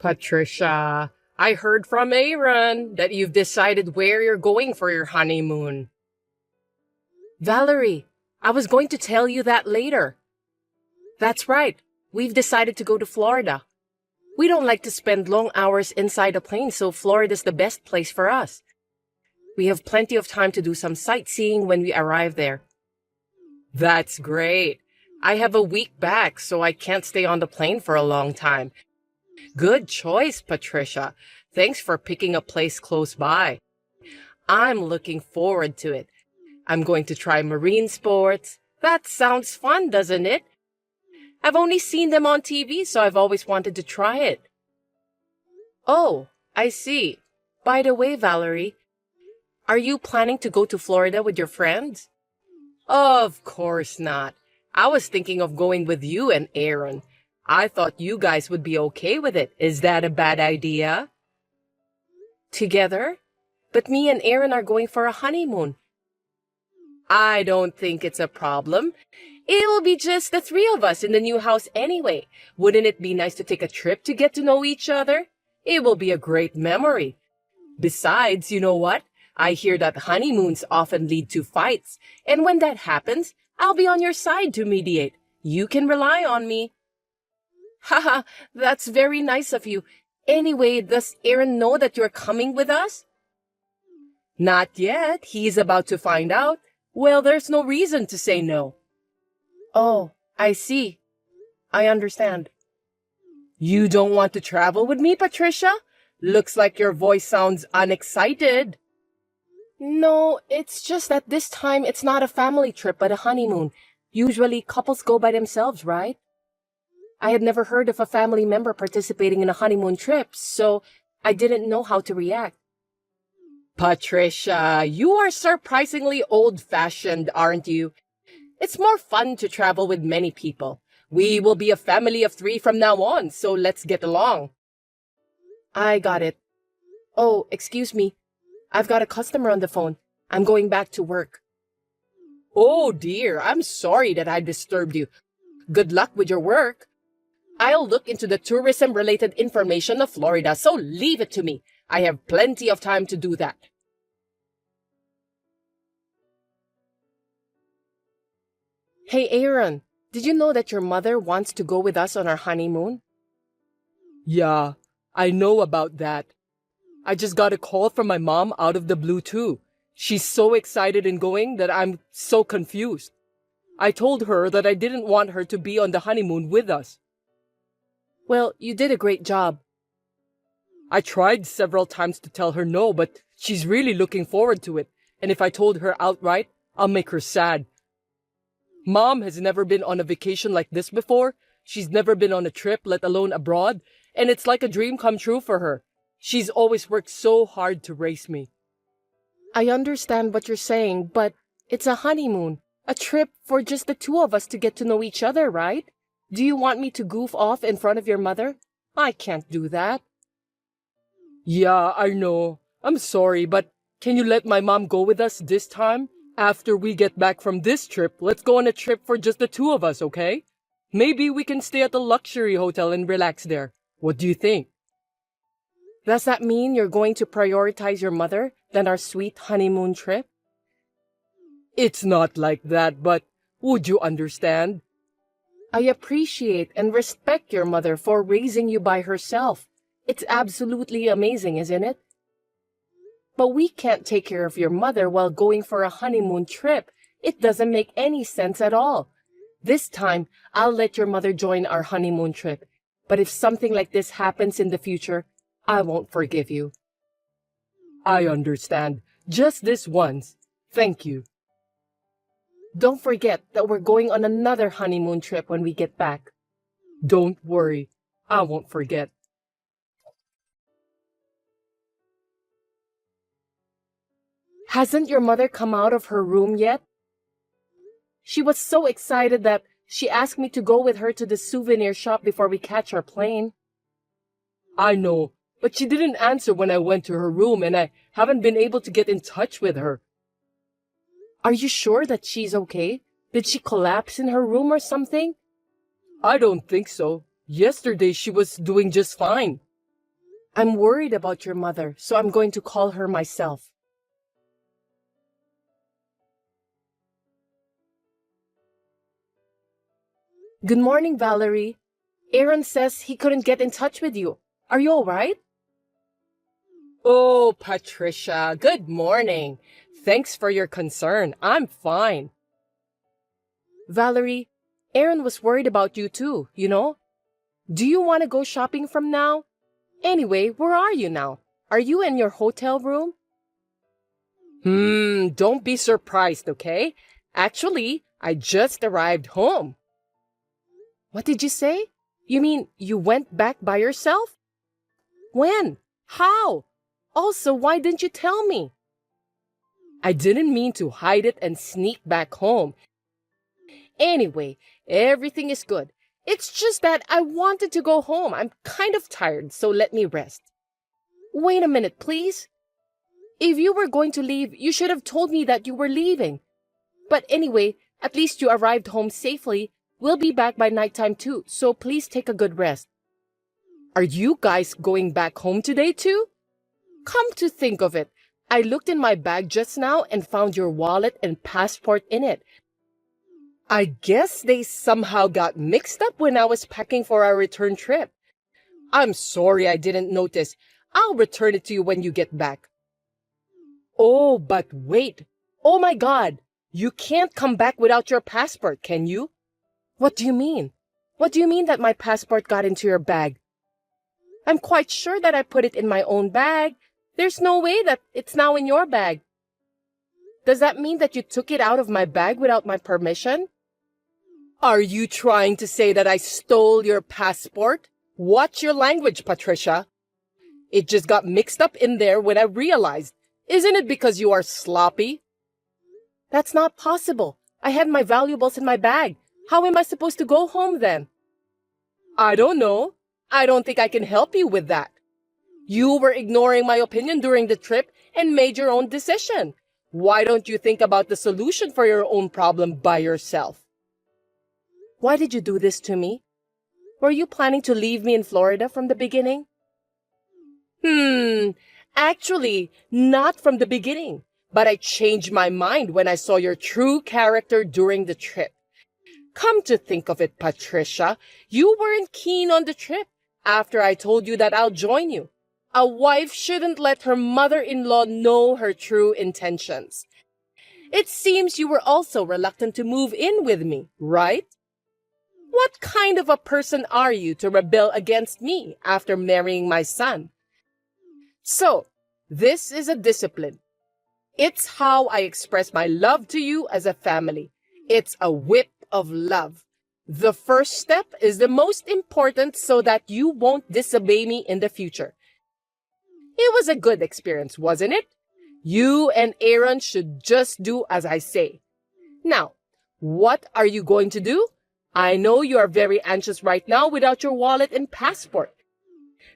Patricia, I heard from Aaron that you've decided where you're going for your honeymoon. Valerie, I was going to tell you that later. That's right. We've decided to go to Florida. We don't like to spend long hours inside a plane, so Florida's the best place for us. We have plenty of time to do some sightseeing when we arrive there. That's great. I have a week back, so I can't stay on the plane for a long time. Good choice, Patricia. Thanks for picking a place close by. I'm looking forward to it. I'm going to try marine sports. That sounds fun, doesn't it? I've only seen them on TV, so I've always wanted to try it. Oh, I see. By the way, Valerie, are you planning to go to Florida with your friends? Of course not. I was thinking of going with you and Aaron. I thought you guys would be okay with it. Is that a bad idea? Together? But me and Aaron are going for a honeymoon. I don't think it's a problem. It'll be just the three of us in the new house anyway. Wouldn't it be nice to take a trip to get to know each other? It will be a great memory. Besides, you know what? I hear that honeymoons often lead to fights, and when that happens, I'll be on your side to mediate. You can rely on me. Haha, that's very nice of you. Anyway, does Aaron know that you're coming with us? Not yet. He's about to find out. Well, there's no reason to say no. Oh, I see. I understand. You don't want to travel with me, Patricia? Looks like your voice sounds unexcited. No, it's just that this time it's not a family trip but a honeymoon. Usually couples go by themselves, right? I had never heard of a family member participating in a honeymoon trip, so I didn't know how to react. Patricia, you are surprisingly old-fashioned, aren't you? It's more fun to travel with many people. We will be a family of 3 from now on, so let's get along. I got it. Oh, excuse me. I've got a customer on the phone. I'm going back to work. Oh dear, I'm sorry that I disturbed you. Good luck with your work. I'll look into the tourism-related information of Florida, so leave it to me. I have plenty of time to do that. Hey, Aaron, did you know that your mother wants to go with us on our honeymoon? Yeah, I know about that. I just got a call from my mom out of the blue too. She's so excited in going that I'm so confused. I told her that I didn't want her to be on the honeymoon with us. Well, you did a great job. I tried several times to tell her no, but she's really looking forward to it. And if I told her outright, I'll make her sad. Mom has never been on a vacation like this before. She's never been on a trip, let alone abroad. And it's like a dream come true for her. She's always worked so hard to raise me. I understand what you're saying, but it's a honeymoon. A trip for just the 2 of us to get to know each other, right? Do you want me to goof off in front of your mother? I can't do that. Yeah, I know. I'm sorry, but can you let my mom go with us this time? After we get back from this trip, let's go on a trip for just the 2 of us, okay? Maybe we can stay at a luxury hotel and relax there. What do you think? Does that mean you're going to prioritize your mother than our sweet honeymoon trip? It's not like that, but would you understand? I appreciate and respect your mother for raising you by herself. It's absolutely amazing, isn't it? But we can't take care of your mother while going for a honeymoon trip. It doesn't make any sense at all. This time, I'll let your mother join our honeymoon trip. But if something like this happens in the future, I won't forgive you. I understand. Just this once. Thank you. Don't forget that we're going on another honeymoon trip when we get back. Don't worry. I won't forget. Hasn't your mother come out of her room yet? She was so excited that she asked me to go with her to the souvenir shop before we catch our plane. I know, but she didn't answer when I went to her room and I haven't been able to get in touch with her. Are you sure that she's okay? Did she collapse in her room or something? I don't think so. Yesterday she was doing just fine. I'm worried about your mother, so I'm going to call her myself. Good morning, Valerie. Aaron says he couldn't get in touch with you. Are you all right? Oh, Patricia, good morning. Thanks for your concern. I'm fine. Valerie, Aaron was worried about you too, you know? Do you want to go shopping from now? Anyway, where are you now? Are you in your hotel room? Don't be surprised, okay? Actually, I just arrived home. What did you say? You mean you went back by yourself? When? How? Also, why didn't you tell me? I didn't mean to hide it and sneak back home. Anyway, everything is good. It's just that I wanted to go home. I'm kind of tired, so let me rest. Wait a minute, please. If you were going to leave, you should have told me that you were leaving. But anyway, at least you arrived home safely. We'll be back by nighttime too, so please take a good rest. Are you guys going back home today too? Come to think of it, I looked in my bag just now and found your wallet and passport in it. I guess they somehow got mixed up when I was packing for our return trip. I'm sorry I didn't notice. I'll return it to you when you get back. Oh, but wait. Oh my God. You can't come back without your passport, can you? What do you mean? What do you mean that my passport got into your bag? I'm quite sure that I put it in my own bag. There's no way that it's now in your bag. Does that mean that you took it out of my bag without my permission? Are you trying to say that I stole your passport? Watch your language, Patricia. It just got mixed up in there when I realized. Isn't it because you are sloppy? That's not possible. I had my valuables in my bag. How am I supposed to go home then? I don't know. I don't think I can help you with that. You were ignoring my opinion during the trip and made your own decision. Why don't you think about the solution for your own problem by yourself? Why did you do this to me? Were you planning to leave me in Florida from the beginning? Actually, not from the beginning. But I changed my mind when I saw your true character during the trip. Come to think of it, Patricia, you weren't keen on the trip after I told you that I'll join you. A wife shouldn't let her mother-in-law know her true intentions. It seems you were also reluctant to move in with me, right? What kind of a person are you to rebel against me after marrying my son? So, this is a discipline. It's how I express my love to you as a family. It's a whip of love. The first step is the most important so that you won't disobey me in the future. It was a good experience, wasn't it? You and Aaron should just do as I say. Now, what are you going to do? I know you are very anxious right now without your wallet and passport.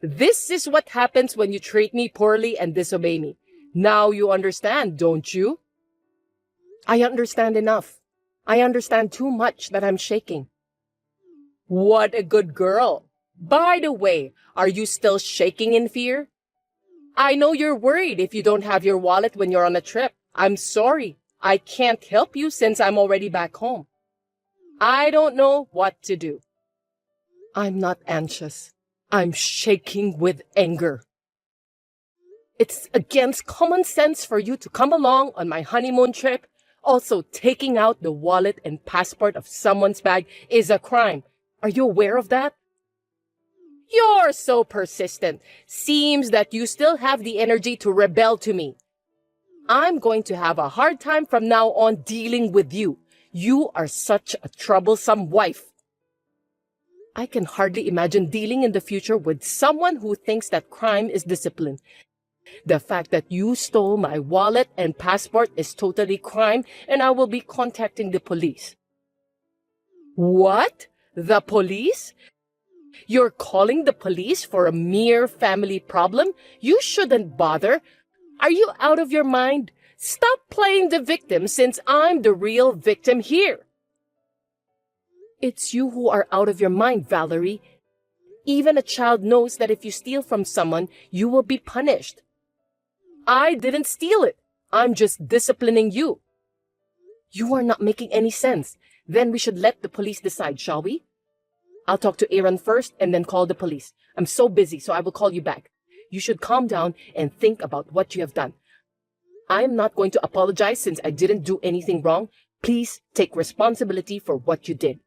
This is what happens when you treat me poorly and disobey me. Now you understand, don't you? I understand enough. I understand too much that I'm shaking. What a good girl. By the way, are you still shaking in fear? I know you're worried if you don't have your wallet when you're on a trip. I'm sorry. I can't help you since I'm already back home. I don't know what to do. I'm not anxious. I'm shaking with anger. It's against common sense for you to come along on my honeymoon trip. Also, taking out the wallet and passport of someone's bag is a crime. Are you aware of that? You're so persistent. Seems that you still have the energy to rebel to me. I'm going to have a hard time from now on dealing with you. You are such a troublesome wife. I can hardly imagine dealing in the future with someone who thinks that crime is discipline. The fact that you stole my wallet and passport is totally crime, and I will be contacting the police. What? The police? You're calling the police for a mere family problem? You shouldn't bother. Are you out of your mind? Stop playing the victim since I'm the real victim here. It's you who are out of your mind, Valerie. Even a child knows that if you steal from someone, you will be punished. I didn't steal it. I'm just disciplining you. You are not making any sense. Then we should let the police decide, shall we? I'll talk to Aaron first and then call the police. I'm so busy, so I will call you back. You should calm down and think about what you have done. I am not going to apologize since I didn't do anything wrong. Please take responsibility for what you did.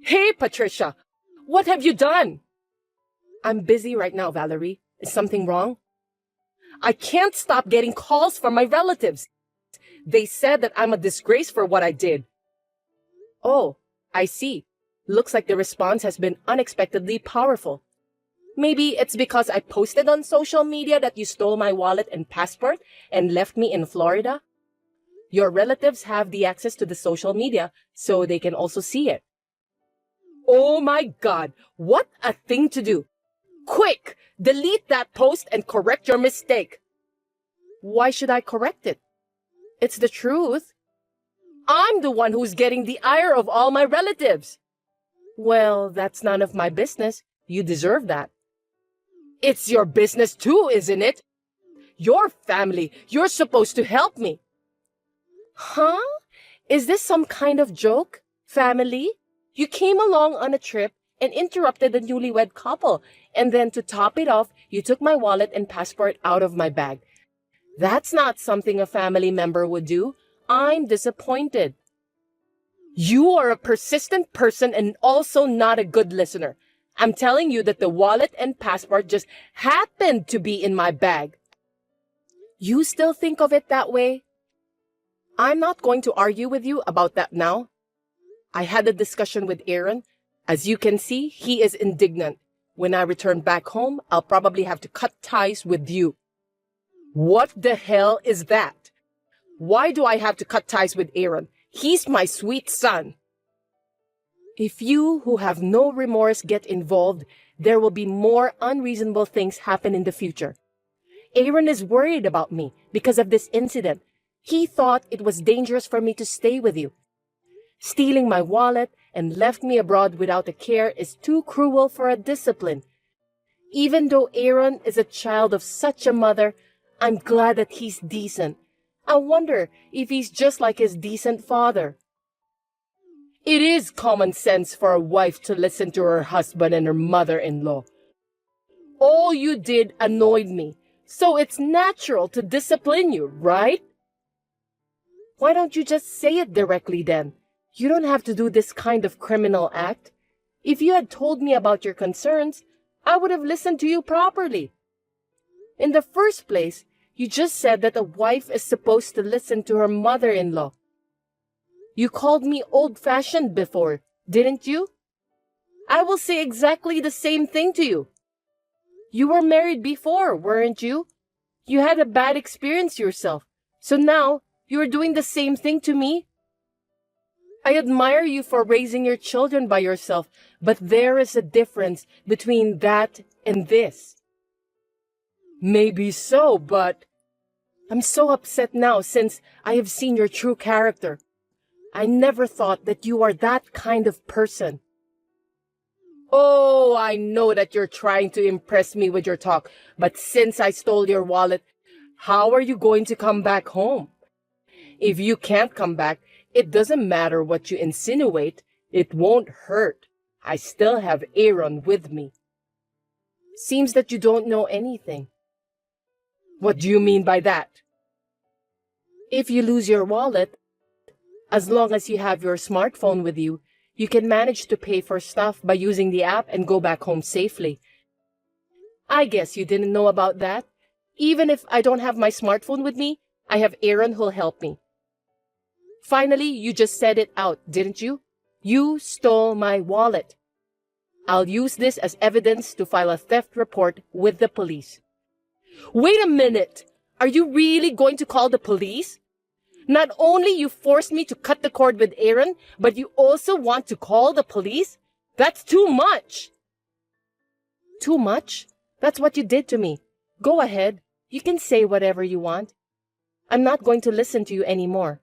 Hey, Patricia! What have you done? I'm busy right now, Valerie. Is something wrong? I can't stop getting calls from my relatives. They said that I'm a disgrace for what I did. Oh, I see. Looks like the response has been unexpectedly powerful. Maybe it's because I posted on social media that you stole my wallet and passport and left me in Florida. Your relatives have the access to the social media, so they can also see it. Oh my God, what a thing to do. Quick, delete that post and correct your mistake. Why should I correct it? It's the truth. I'm the one who's getting the ire of all my relatives. Well, that's none of my business. You deserve that. It's your business too, isn't it? Your family. You're supposed to help me. Huh? Is this some kind of joke? Family? You came along on a trip and interrupted the newlywed couple, and then to top it off, you took my wallet and passport out of my bag. That's not something a family member would do. I'm disappointed. You are a persistent person and also not a good listener. I'm telling you that the wallet and passport just happened to be in my bag. You still think of it that way? I'm not going to argue with you about that now. I had a discussion with Aaron. As you can see, he is indignant. When I return back home, I'll probably have to cut ties with you. What the hell is that? Why do I have to cut ties with Aaron? He's my sweet son. If you who have no remorse get involved, there will be more unreasonable things happen in the future. Aaron is worried about me because of this incident. He thought it was dangerous for me to stay with you. Stealing my wallet and left me abroad without a care is too cruel for a discipline. Even though Aaron is a child of such a mother, I'm glad that he's decent. I wonder if he's just like his decent father. It is common sense for a wife to listen to her husband and her mother-in-law. All you did annoyed me, so it's natural to discipline you, right? Why don't you just say it directly then? You don't have to do this kind of criminal act. If you had told me about your concerns, I would have listened to you properly. In the first place, you just said that a wife is supposed to listen to her mother-in-law. You called me old-fashioned before, didn't you? I will say exactly the same thing to you. You were married before, weren't you? You had a bad experience yourself, so now you are doing the same thing to me. I admire you for raising your children by yourself, but there is a difference between that and this. Maybe so, but I'm so upset now since I have seen your true character. I never thought that you are that kind of person. Oh, I know that you're trying to impress me with your talk, but since I stole your wallet, how are you going to come back home? If you can't come back, it doesn't matter what you insinuate. It won't hurt. I still have Aaron with me. Seems that you don't know anything. What do you mean by that? If you lose your wallet, as long as you have your smartphone with you, you can manage to pay for stuff by using the app and go back home safely. I guess you didn't know about that. Even if I don't have my smartphone with me, I have Aaron who'll help me. Finally, you just said it out, didn't you? You stole my wallet. I'll use this as evidence to file a theft report with the police. Wait a minute! Are you really going to call the police? Not only you forced me to cut the cord with Aaron, but you also want to call the police? That's too much! Too much? That's what you did to me. Go ahead. You can say whatever you want. I'm not going to listen to you anymore.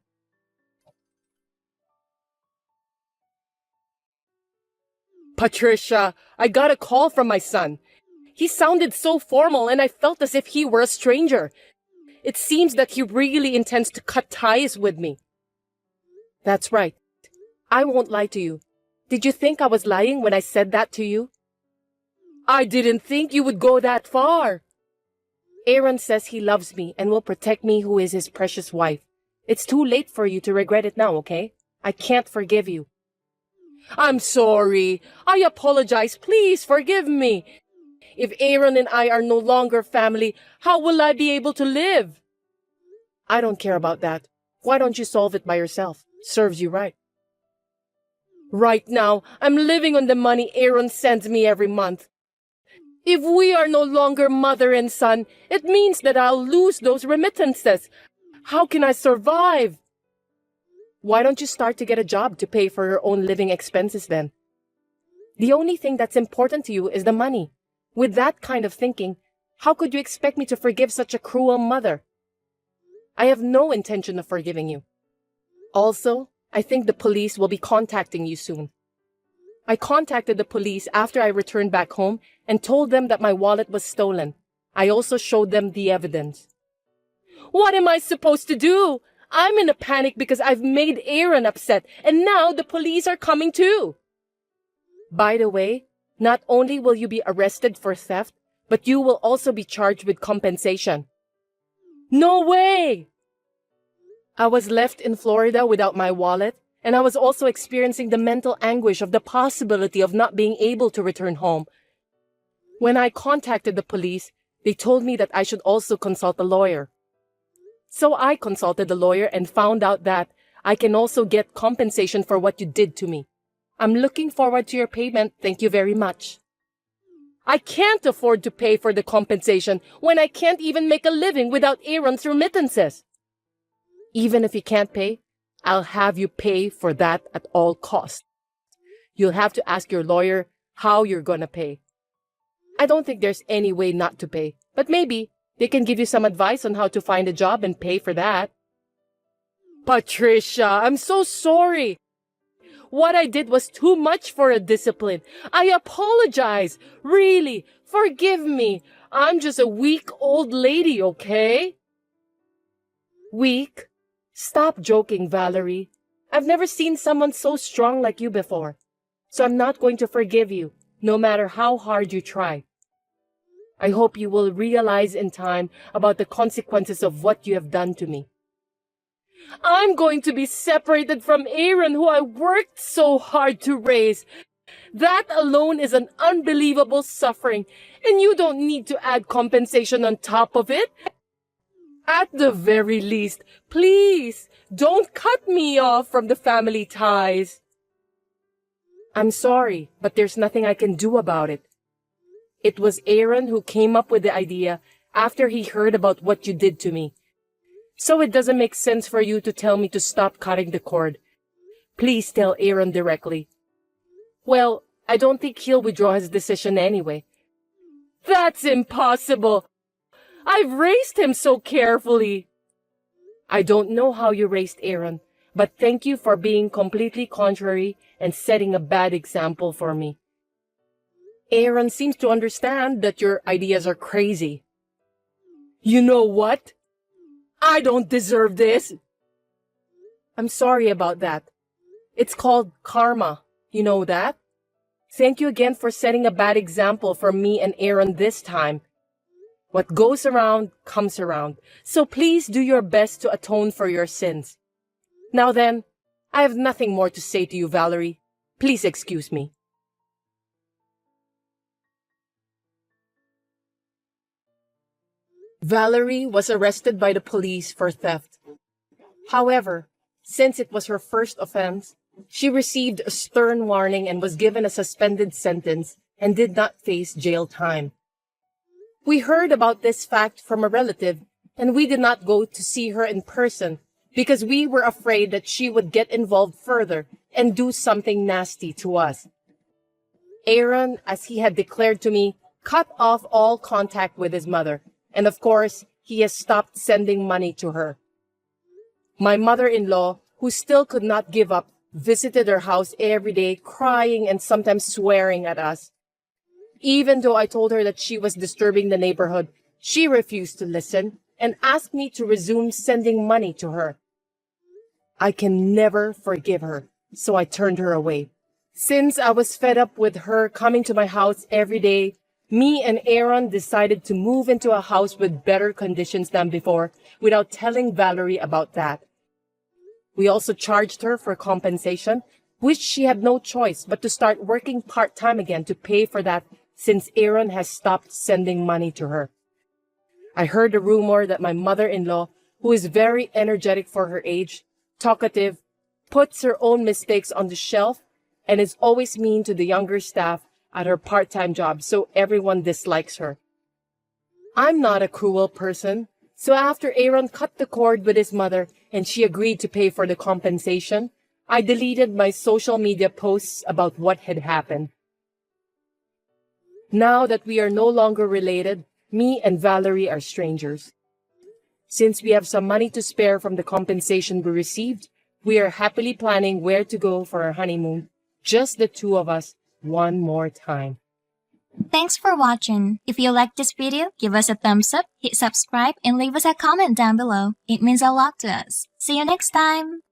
Patricia, I got a call from my son. He sounded so formal and I felt as if he were a stranger. It seems that he really intends to cut ties with me. That's right. I won't lie to you. Did you think I was lying when I said that to you? I didn't think you would go that far. Aaron says he loves me and will protect me, who is his precious wife. It's too late for you to regret it now, okay? I can't forgive you. I'm sorry. I apologize. Please forgive me. If Aaron and I are no longer family, how will I be able to live? I don't care about that. Why don't you solve it by yourself? Serves you right. Right now, I'm living on the money Aaron sends me every month. If we are no longer mother and son, it means that I'll lose those remittances. How can I survive? Why don't you start to get a job to pay for your own living expenses then? The only thing that's important to you is the money. With that kind of thinking, how could you expect me to forgive such a cruel mother? I have no intention of forgiving you. Also, I think the police will be contacting you soon. I contacted the police after I returned back home and told them that my wallet was stolen. I also showed them the evidence. What am I supposed to do? I'm in a panic because I've made Aaron upset, and now the police are coming too. By the way, not only will you be arrested for theft, but you will also be charged with compensation. No way! I was left in Florida without my wallet, and I was also experiencing the mental anguish of the possibility of not being able to return home. When I contacted the police, they told me that I should also consult a lawyer. So I consulted a lawyer and found out that I can also get compensation for what you did to me. I'm looking forward to your payment. Thank you very much. I can't afford to pay for the compensation when I can't even make a living without Aaron's remittances. Even if you can't pay, I'll have you pay for that at all costs. You'll have to ask your lawyer how you're gonna pay. I don't think there's any way not to pay, but maybe they can give you some advice on how to find a job and pay for that. Patricia, I'm so sorry. What I did was too much for a discipline. I apologize. Really, forgive me. I'm just a weak old lady, okay? Weak? Stop joking, Valerie. I've never seen someone so strong like you before. So I'm not going to forgive you, no matter how hard you try. I hope you will realize in time about the consequences of what you have done to me. I'm going to be separated from Aaron, who I worked so hard to raise. That alone is an unbelievable suffering, and you don't need to add compensation on top of it. At the very least, please, don't cut me off from the family ties. I'm sorry, but there's nothing I can do about it. It was Aaron who came up with the idea after he heard about what you did to me. So it doesn't make sense for you to tell me to stop cutting the cord. Please tell Aaron directly. Well, I don't think he'll withdraw his decision anyway. That's impossible. I've raised him so carefully. I don't know how you raised Aaron, but thank you for being completely contrary and setting a bad example for me. Aaron seems to understand that your ideas are crazy. You know what? I don't deserve this. I'm sorry about that. It's called karma. You know that? Thank you again for setting a bad example for me and Aaron this time. What goes around comes around. So please do your best to atone for your sins. Now then, I have nothing more to say to you, Valerie. Please excuse me. Valerie was arrested by the police for theft. However, since it was her first offense, she received a stern warning and was given a suspended sentence and did not face jail time. We heard about this fact from a relative, and we did not go to see her in person because we were afraid that she would get involved further and do something nasty to us. Aaron, as he had declared to me, cut off all contact with his mother. And of course, he has stopped sending money to her. My mother-in-law, who still could not give up, visited our house every day, crying and sometimes swearing at us. Even though I told her that she was disturbing the neighborhood, she refused to listen and asked me to resume sending money to her. I can never forgive her, so I turned her away. Since I was fed up with her coming to my house every day, me and Aaron decided to move into a house with better conditions than before without telling Valerie about that. We also charged her for compensation, which she had no choice but to start working part-time again to pay for that since Aaron has stopped sending money to her. I heard a rumor that my mother-in-law, who is very energetic for her age, talkative, puts her own mistakes on the shelf, and is always mean to the younger staff at her part-time job, so everyone dislikes her. I'm not a cruel person, so after Aaron cut the cord with his mother and she agreed to pay for the compensation, I deleted my social media posts about what had happened. Now that we are no longer related, me and Valerie are strangers. Since we have some money to spare from the compensation we received, we are happily planning where to go for our honeymoon, just the two of us, one more time. Thanks for watching. If you liked this video, give us a thumbs up, hit subscribe, and leave us a comment down below. It means a lot to us. See you next time!